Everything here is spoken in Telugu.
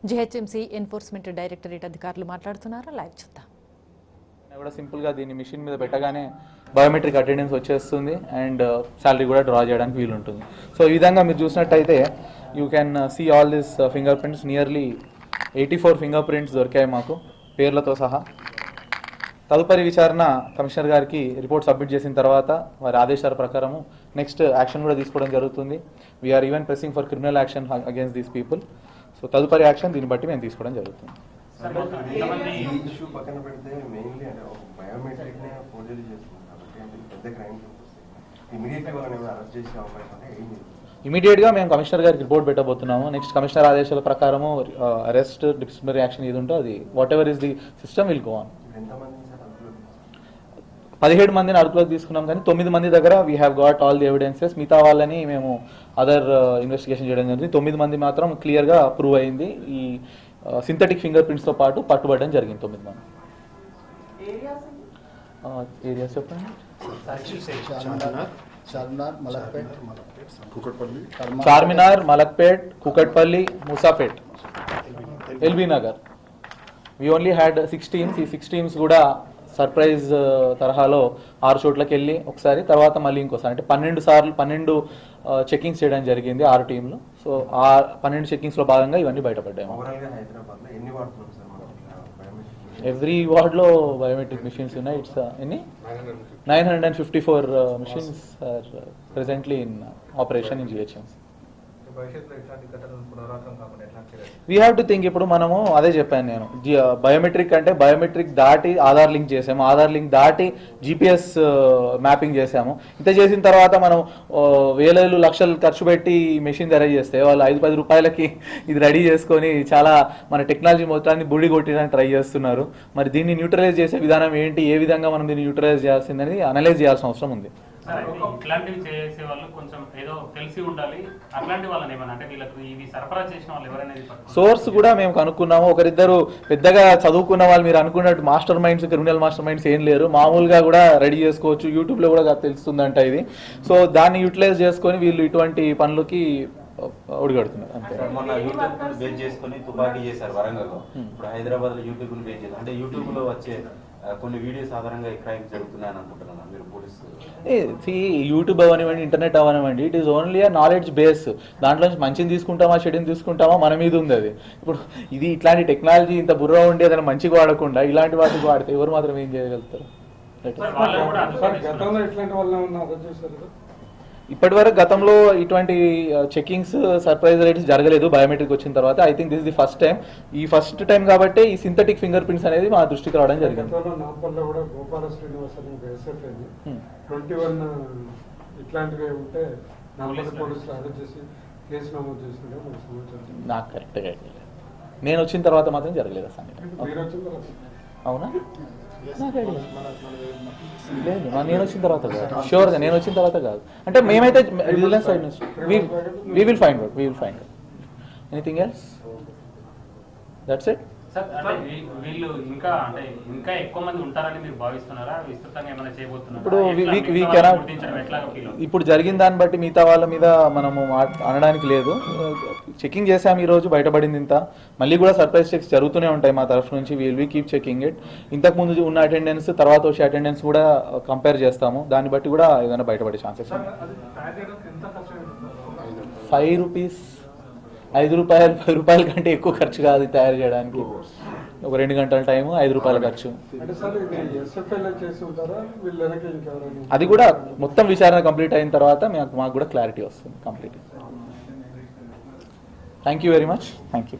జీహెచ్ఎంసీ ఎన్ఫోర్స్మెంట్ డైరెక్టరేట్ అధికారులు మాట్లాడుతున్నారు. లైవ్ చూద్దాం. కూడా సింపుల్గా దీన్ని మిషన్ మీద పెట్టగానే బయోమెట్రిక్ అటెండెన్స్ వచ్చేస్తుంది అండ్ శాలరీ కూడా డ్రా చేయడానికి వీలుంటుంది. సో ఈ విధంగా మీరు చూసినట్టయితే you can see all this fingerprints. Nearly 84 fingerprints దొరికాయి మాకు పేర్లతో సహా. తదుపరి విచారణ కమిషనర్ గారికి రిపోర్ట్ సబ్మిట్ చేసిన తర్వాత వారి ఆదేశాల ప్రకారము నెక్స్ట్ యాక్షన్ కూడా తీసుకోవడం జరుగుతుంది. We're even pressing for criminal action against these people. So తదుపరి యాక్షన్ దీన్ని బట్టి మేము తీసుకోవడం జరుగుతుంది. ఇమీడియట్గా మేము కమిషనర్ గారికి రిపోర్ట్ పెట్టబోతున్నాము. నెక్స్ట్ కమిషనర్ ఆదేశాల ప్రకారము అరెస్ట్, డిసిప్లినరీ యాక్షన్ ఏది ఉంటో అది what ever is the system will go on. 17 మందిని అదుపులోకి తీసుకున్నాం, కానీ 9 మంది దగ్గర we have got all the evidences. మిగతా వాళ్ళని మేము అదర్ ఇన్వెస్టిగేషన్ చేయడం జరిగింది. 9 మంది మాత్రం క్లియర్గా ప్రూవ్ అయింది. ఈ సింథటిక్ ఫింగర్ ప్రింట్స్తో పాటు పట్టుబడడం జరిగింది 9 మంది. ఏరియాస్ చెప్పండి. Charminar, Malakpet, Kukatpally, Moosapet, LB Nagar. We only had 6 teams. ఈ 6 టీమ్స్ కూడా సర్ప్రైజ్ తరహాలో 6 చోట్లకి వెళ్ళి ఒకసారి, తర్వాత మళ్ళీ ఇంకోసారి, అంటే 12 చెకింగ్స్ చేయడం జరిగింది 6 టీంలు. సో ఆ 12 చెకింగ్స్లో భాగంగా ఇవన్నీ బయటపడ్డాయి. ఎవ్రీ వార్డ్లో బయోమెట్రిక్ మిషన్స్ ఉన్నాయి. ఇట్స్ ఎన్ని 954 machines are presently in operation in GHMC. We have to think. ఇప్పుడు మనము అదే చెప్పాను నేను, బయోమెట్రిక్ అంటే బయోమెట్రిక్ దాటి ఆధార్ లింక్ చేసాము, ఆధార్ లింక్ దాటి జీపీఎస్ మ్యాపింగ్ చేసాము. ఇంత చేసిన తర్వాత మనం వేలు లక్షలు ఖర్చు పెట్టి ఈ మెషిన్ అరేంజ్ చేస్తే వాళ్ళు 5-10 రూపాయలకి ఇది రెడీ చేసుకొని చాలా మన టెక్నాలజీ మొత్తాన్ని బుడి కొట్టడానికి ట్రై చేస్తున్నారు. మరి దీన్ని న్యూట్రలైజ్ చేసే విధానం ఏంటి, ఏ విధంగా మనం దీన్ని న్యూట్రలైజ్ చేయాల్సిందని అనలైజ్ చేయాల్సిన అవసరం ఉంది. ఇట్లాంటివి చేసే వాళ్ళు కొంచెం ఏదో తెలిసి ఉండాలి. అట్లాంటి వాళ్ళని ఏమన్నా అంటే వీళ్ళకి ఇవి సరఫరా చేసిన వాళ్ళు ఎవరైనా సోర్స్ కూడా మేము కనుక్కున్నాము. ఒకరిద్దరు పెద్దగా చదువుకున్న వాళ్ళు మీరు అనుకున్నట్టు master minds, criminal master minds ఏం లేరు. మామూలుగా కూడా రెడీ చేసుకోవచ్చు, యూట్యూబ్లో కూడా తెలుస్తుందంట ఇది. సో దాన్ని యూటిలైజ్ చేసుకొని వీళ్ళు ఇటువంటి పనులకి ఒడిగడుతున్నారు. అంతే. మొన్న యూట్యూబ్ బేస్ చేసుకొని తుపాకీ చేశారు వరంగల్లో. ఇప్పుడు హైదరాబాద్ లో యూట్యూబ్ బేస్ చేశారు. అంటే యూట్యూబ్ లో వచ్చే కొన్ని వీడియోస్ ఆధారంగా ఈ క్రైమ్ జరుగుతున్నాయని అనుకుంటున్నాను మీరు పోలీసు. యూట్యూబ్ అవనివ్వండి, ఇంటర్నెట్ అవనివ్వండి, it is only a knowledge base. దాంట్లో నుంచి మంచిని తీసుకుంటామా, చెడుని తీసుకుంటామా మన మీద ఉంది అది. ఇప్పుడు ఇది ఇట్లాంటి టెక్నాలజీ ఇంత బుర్ర ఉండి ఏదైనా మంచిగా వాడకుండా ఇలాంటి వాటికి వాడితే ఎవరు మాత్రం ఏం చేయగలుగుతారు? ఇప్పటివరకు గతంలో ఇటువంటి చెకింగ్స్, సర్ప్రైజ్ రేట్స్ జరగలేదు బయోమెట్రిక్ వచ్చిన తర్వాత. I think this the first time. ఈ ఫస్ట్ టైం కాబట్టి ఈ సింథటిక్ ఫింగర్ ప్రింట్స్ అనేది మా దృష్టికి రావడం జరిగింది. నాకు కరెక్ట్గా నేను వచ్చిన తర్వాత మాత్రం జరగలేదు ఆ సంగతి. అవునా? లేదు, నేను వచ్చిన తర్వాత కాదు, షూర్గా నేను వచ్చిన తర్వాత కాదు. అంటే మేమైతే విజిలెన్స్ సైడ్ నుంచి we will find out. Anything else? That's it. వీళ్ళు ఇంకా ఎక్కువ మంది ఉంటారని మీరు భావిస్తున్నారా? విస్తృతంగా ఏమైనా చేయబోతున్నారా? ఇప్పుడు జరిగిన దాన్ని బట్టి మిగతా వాళ్ళ మీద మనము అనడానికి లేదు. చెకింగ్ చేసాము ఈ రోజు, బయటపడింది ఇంత. మళ్ళీ కూడా సర్ప్రైజ్ చెక్స్ జరుగుతూనే ఉంటాయి మా తరఫు నుంచి. Will keep checking it. ఇంతకు ముందు ఉన్న అటెండెన్స్, తర్వాత వచ్చే అటెండెన్స్ కూడా కంపేర్ చేస్తాము. దాన్ని బట్టి కూడా ఏదైనా బయటపడే ఛాన్సెస్ ఉన్నాయి. 5 రూపీస్, 5 రూపాయలు, 10 రూపాయల కంటే ఎక్కువ ఖర్చు కాదు తయారు చేయడానికి. ఒక 2 గంటల టైము, 5 రూపాయల ఖర్చు. అది కూడా మొత్తం విచారణ కంప్లీట్ అయిన తర్వాత మాకు కూడా క్లారిటీ వస్తుంది complete. Thank you very much. Thank you.